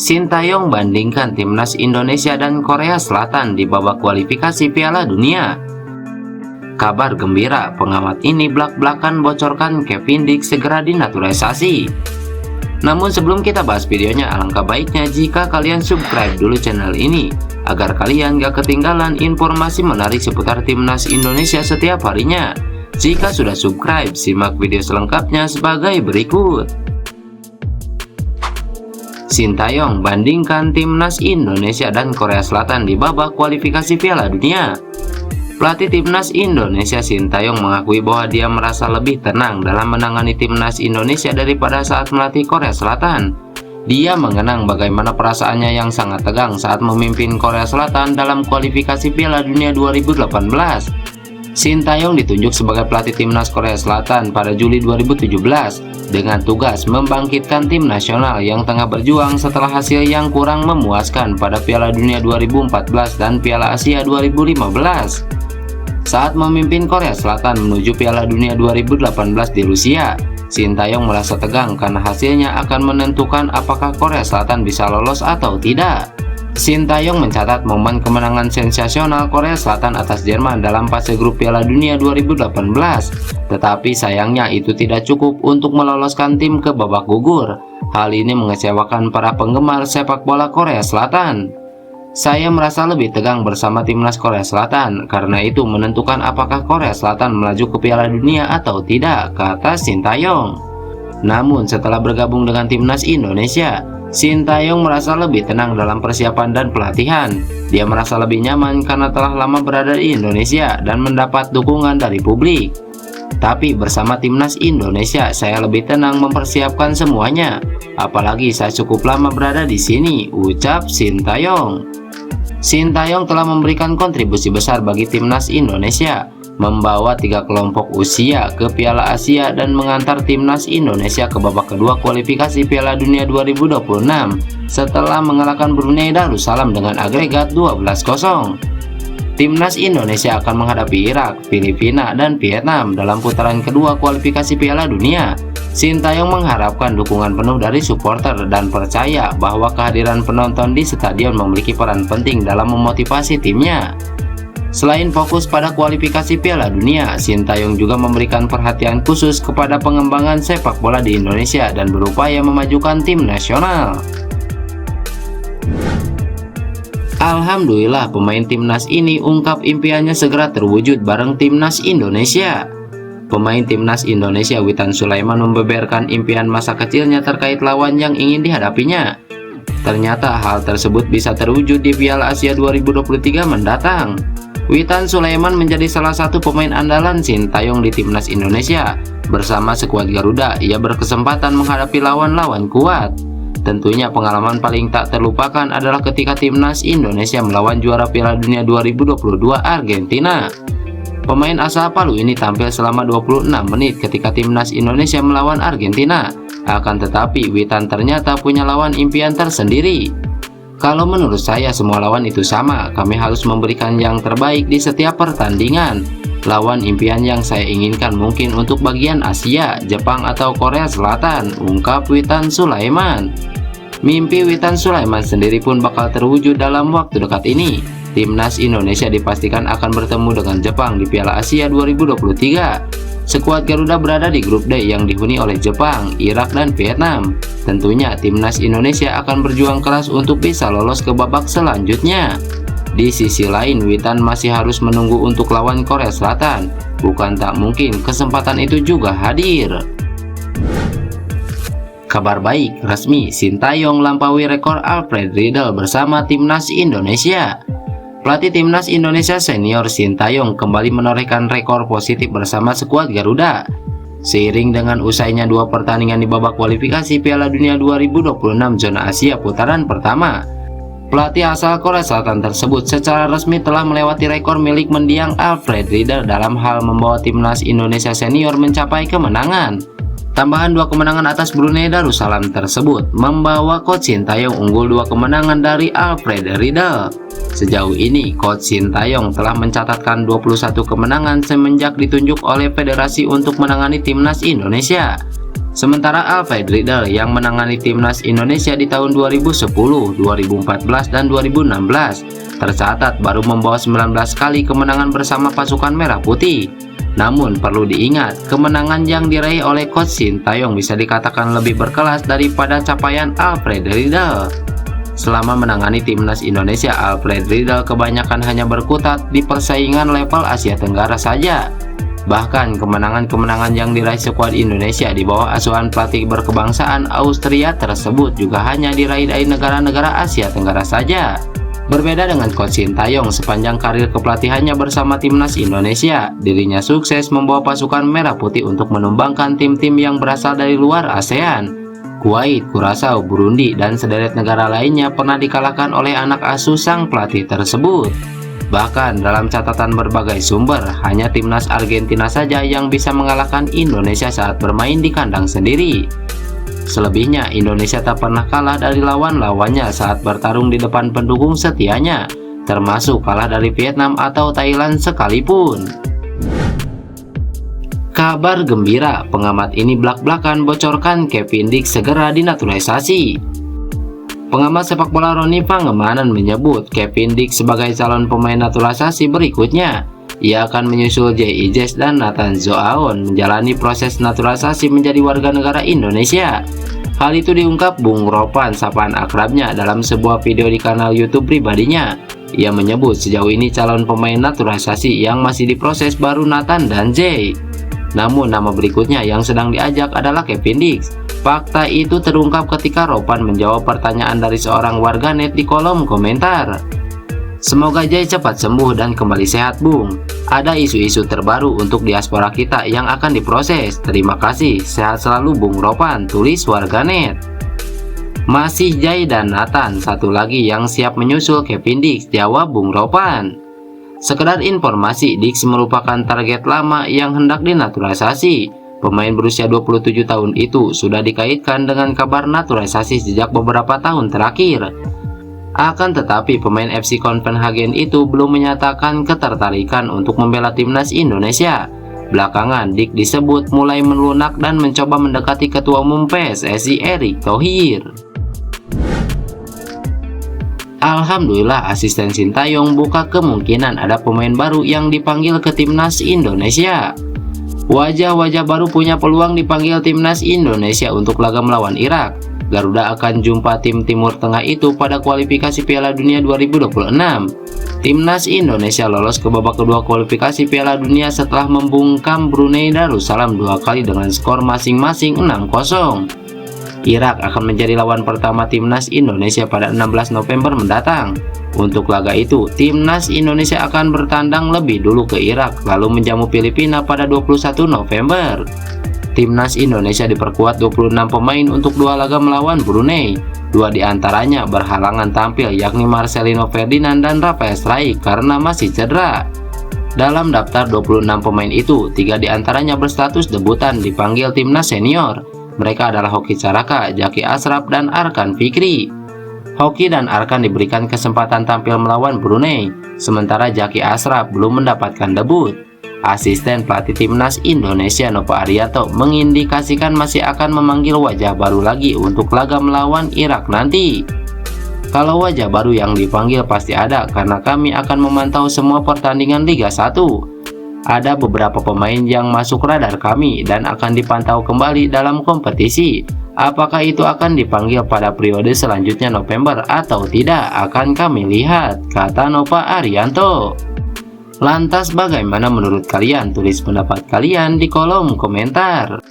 Sintayong bandingkan timnas Indonesia dan Korea Selatan di babak kualifikasi Piala Dunia. Kabar gembira, pengamat ini blak-blakan bocorkan Kevin Dick segera dinaturalisasi. Namun sebelum kita bahas videonya, alangkah baiknya jika kalian subscribe dulu channel ini agar kalian gak ketinggalan informasi menarik seputar timnas Indonesia setiap harinya. Jika sudah subscribe, simak video selengkapnya sebagai berikut. Sintayong bandingkan timnas Indonesia dan Korea Selatan di babak kualifikasi Piala Dunia. Pelatih timnas Indonesia Sintayong mengakui bahwa dia merasa lebih tenang dalam menangani timnas Indonesia daripada saat melatih Korea Selatan. Dia mengenang bagaimana perasaannya yang sangat tegang saat memimpin Korea Selatan dalam kualifikasi Piala Dunia 2018. Sintayong ditunjuk sebagai pelatih timnas Korea Selatan pada Juli 2017 dengan tugas membangkitkan tim nasional yang tengah berjuang setelah hasil yang kurang memuaskan pada Piala Dunia 2014 dan Piala Asia 2015. Saat memimpin Korea Selatan menuju Piala Dunia 2018 di Rusia, Sintayong merasa tegang karena hasilnya akan menentukan apakah Korea Selatan bisa lolos atau tidak. Sintayong mencatat momen kemenangan sensasional Korea Selatan atas Jerman dalam fase grup Piala Dunia 2018, tetapi sayangnya itu tidak cukup untuk meloloskan tim ke babak gugur. Hal ini mengecewakan para penggemar sepak bola Korea Selatan. Saya merasa lebih tegang bersama timnas Korea Selatan, karena itu menentukan apakah Korea Selatan melaju ke Piala Dunia atau tidak, kata Sintayong. Namun setelah bergabung dengan timnas Indonesia, Sintayong merasa lebih tenang dalam persiapan dan pelatihan. Dia merasa lebih nyaman karena telah lama berada di Indonesia dan mendapat dukungan dari publik. Tapi bersama timnas Indonesia, saya lebih tenang mempersiapkan semuanya. Apalagi saya cukup lama berada di sini, ucap Sintayong. Sintayong telah memberikan kontribusi besar bagi timnas Indonesia, membawa 3 kelompok usia ke Piala Asia dan mengantar timnas Indonesia ke babak kedua kualifikasi Piala Dunia 2026 setelah mengalahkan Brunei Darussalam dengan agregat 12-0. Timnas Indonesia akan menghadapi Irak, Filipina, dan Vietnam dalam putaran kedua kualifikasi Piala Dunia. Sintayong mengharapkan dukungan penuh dari supporter dan percaya bahwa kehadiran penonton di stadion memiliki peran penting dalam memotivasi timnya. Selain fokus pada kualifikasi Piala Dunia, Sintayong juga memberikan perhatian khusus kepada pengembangan sepak bola di Indonesia dan berupaya memajukan tim nasional. Alhamdulillah, pemain timnas ini ungkap impiannya segera terwujud bareng timnas Indonesia. Pemain timnas Indonesia Witan Sulaiman membeberkan impian masa kecilnya terkait lawan yang ingin dihadapinya. Ternyata hal tersebut bisa terwujud di Piala Asia 2023 mendatang. Witan Sulaiman menjadi salah satu pemain andalan Sintayong di timnas Indonesia. Bersama skuad Garuda, ia berkesempatan menghadapi lawan-lawan kuat. Tentunya pengalaman paling tak terlupakan adalah ketika timnas Indonesia melawan juara Piala Dunia 2022 Argentina. Pemain asal Palu ini tampil selama 26 menit ketika timnas Indonesia melawan Argentina. Akan tetapi Witan ternyata punya lawan impian tersendiri. Kalau menurut saya semua lawan itu sama, kami harus memberikan yang terbaik di setiap pertandingan. Lawan impian yang saya inginkan mungkin untuk bagian Asia, Jepang atau Korea Selatan, ungkap Witan Sulaiman. Mimpi Witan Sulaiman sendiri pun bakal terwujud dalam waktu dekat ini. Timnas Indonesia dipastikan akan bertemu dengan Jepang di Piala Asia 2023. Skuad Garuda berada di grup D yang dihuni oleh Jepang, Irak, dan Vietnam. Tentunya timnas Indonesia akan berjuang keras untuk bisa lolos ke babak selanjutnya. Di sisi lain, Witan masih harus menunggu untuk lawan Korea Selatan. Bukan tak mungkin kesempatan itu juga hadir. Kabar baik, resmi Sintayong lampaui rekor Alfred Riedel bersama timnas Indonesia. Pelatih timnas Indonesia senior Sintayong kembali menorehkan rekor positif bersama skuad Garuda. Seiring dengan usainya 2 pertandingan di babak kualifikasi Piala Dunia 2026 zona Asia putaran pertama, pelatih asal Korea Selatan tersebut secara resmi telah melewati rekor milik mendiang Alfred Riedel dalam hal membawa timnas Indonesia senior mencapai kemenangan. Tambahan 2 kemenangan atas Brunei Darussalam tersebut membawa coach Sintayong unggul 2 kemenangan dari Alfred Riedel. Sejauh ini, coach Sintayong telah mencatatkan 21 kemenangan semenjak ditunjuk oleh federasi untuk menangani timnas Indonesia. Sementara Alfred Riedel yang menangani timnas Indonesia di tahun 2010, 2014, dan 2016 tercatat baru membawa 19 kali kemenangan bersama pasukan Merah Putih. Namun perlu diingat, kemenangan yang diraih oleh Coach Sintayong bisa dikatakan lebih berkelas daripada capaian Alfred Riedel. Selama menangani timnas Indonesia, Alfred Riedel kebanyakan hanya berkutat di persaingan level Asia Tenggara saja. Bahkan kemenangan-kemenangan yang diraih skuad Indonesia di bawah asuhan pelatih berkebangsaan Austria tersebut juga hanya diraih dari negara-negara Asia Tenggara saja. Berbeda dengan Coach Sintayong, sepanjang karir kepelatihannya bersama timnas Indonesia, dirinya sukses membawa pasukan Merah Putih untuk menumbangkan tim-tim yang berasal dari luar ASEAN. Kuwait, Kurasau, Burundi, dan sederet negara lainnya pernah dikalahkan oleh anak asuh sang pelatih tersebut. Bahkan dalam catatan berbagai sumber, hanya timnas Argentina saja yang bisa mengalahkan Indonesia saat bermain di kandang sendiri. Selebihnya, Indonesia tak pernah kalah dari lawan-lawannya saat bertarung di depan pendukung setianya, termasuk kalah dari Vietnam atau Thailand sekalipun. Kabar gembira, pengamat ini blak-blakan bocorkan Kevin Dix segera dinaturalisasi. Pengamat sepak bola Roni Pangemanan menyebut Kevin Dix sebagai calon pemain naturalisasi berikutnya. Ia akan menyusul J.I. Jess dan Nathan Zoaon menjalani proses naturalisasi menjadi warga negara Indonesia. Hal itu diungkap Bung Ropan, sapaan akrabnya, dalam sebuah video di kanal YouTube pribadinya. Ia menyebut sejauh ini calon pemain naturalisasi yang masih diproses baru Nathan dan Jay. Namun nama berikutnya yang sedang diajak adalah Kevin Dix. Fakta itu terungkap ketika Ropan menjawab pertanyaan dari seorang warganet di kolom komentar. Semoga Jay cepat sembuh dan kembali sehat, Bung. Ada isu-isu terbaru untuk diaspora kita yang akan diproses. Terima kasih, sehat selalu Bung Ropan, tulis warganet. Masih Jay dan Nathan, satu lagi yang siap menyusul Kevin Dix, jawab Bung Ropan. Sekedar informasi, Dix merupakan target lama yang hendak dinaturalisasi. Pemain berusia 27 tahun itu sudah dikaitkan dengan kabar naturalisasi sejak beberapa tahun terakhir. Akan tetapi pemain FC Copenhagen itu belum menyatakan ketertarikan untuk membela timnas Indonesia. Belakangan Dix disebut mulai melunak dan mencoba mendekati Ketua Umum PSSI Erick Thohir. Alhamdulillah, asisten Sintayong buka kemungkinan ada pemain baru yang dipanggil ke timnas Indonesia. Wajah-wajah baru punya peluang dipanggil timnas Indonesia untuk laga melawan Irak. Garuda akan jumpa tim Timur Tengah itu pada kualifikasi Piala Dunia 2026. Timnas Indonesia lolos ke babak kedua kualifikasi Piala Dunia setelah membungkam Brunei Darussalam 2 kali dengan skor masing-masing 6-0. Irak akan menjadi lawan pertama timnas Indonesia pada 16 November mendatang. Untuk laga itu, timnas Indonesia akan bertandang lebih dulu ke Irak, lalu menjamu Filipina pada 21 November. Timnas Indonesia diperkuat 26 pemain untuk 2 laga melawan Brunei. 2 diantaranya berhalangan tampil, yakni Marcelino Ferdinand dan Rafael Struijk karena masih cedera. Dalam daftar 26 pemain itu, 3 diantaranya berstatus debutan dipanggil timnas senior. Mereka adalah Hoki Caraka, Jaki Ashraf, dan Arkan Fikri. Hoki dan Arkan diberikan kesempatan tampil melawan Brunei, sementara Jaki Ashraf belum mendapatkan debut. Asisten pelatih timnas Indonesia Nova Arianto mengindikasikan masih akan memanggil wajah baru lagi untuk laga melawan Irak nanti. Kalau wajah baru yang dipanggil pasti ada, karena kami akan memantau semua pertandingan Liga 1. Ada beberapa pemain yang masuk radar kami dan akan dipantau kembali dalam kompetisi. Apakah itu akan dipanggil pada periode selanjutnya November atau tidak, akan kami lihat, kata Nova Arianto. Lantas bagaimana menurut kalian? Tulis pendapat kalian di kolom komentar.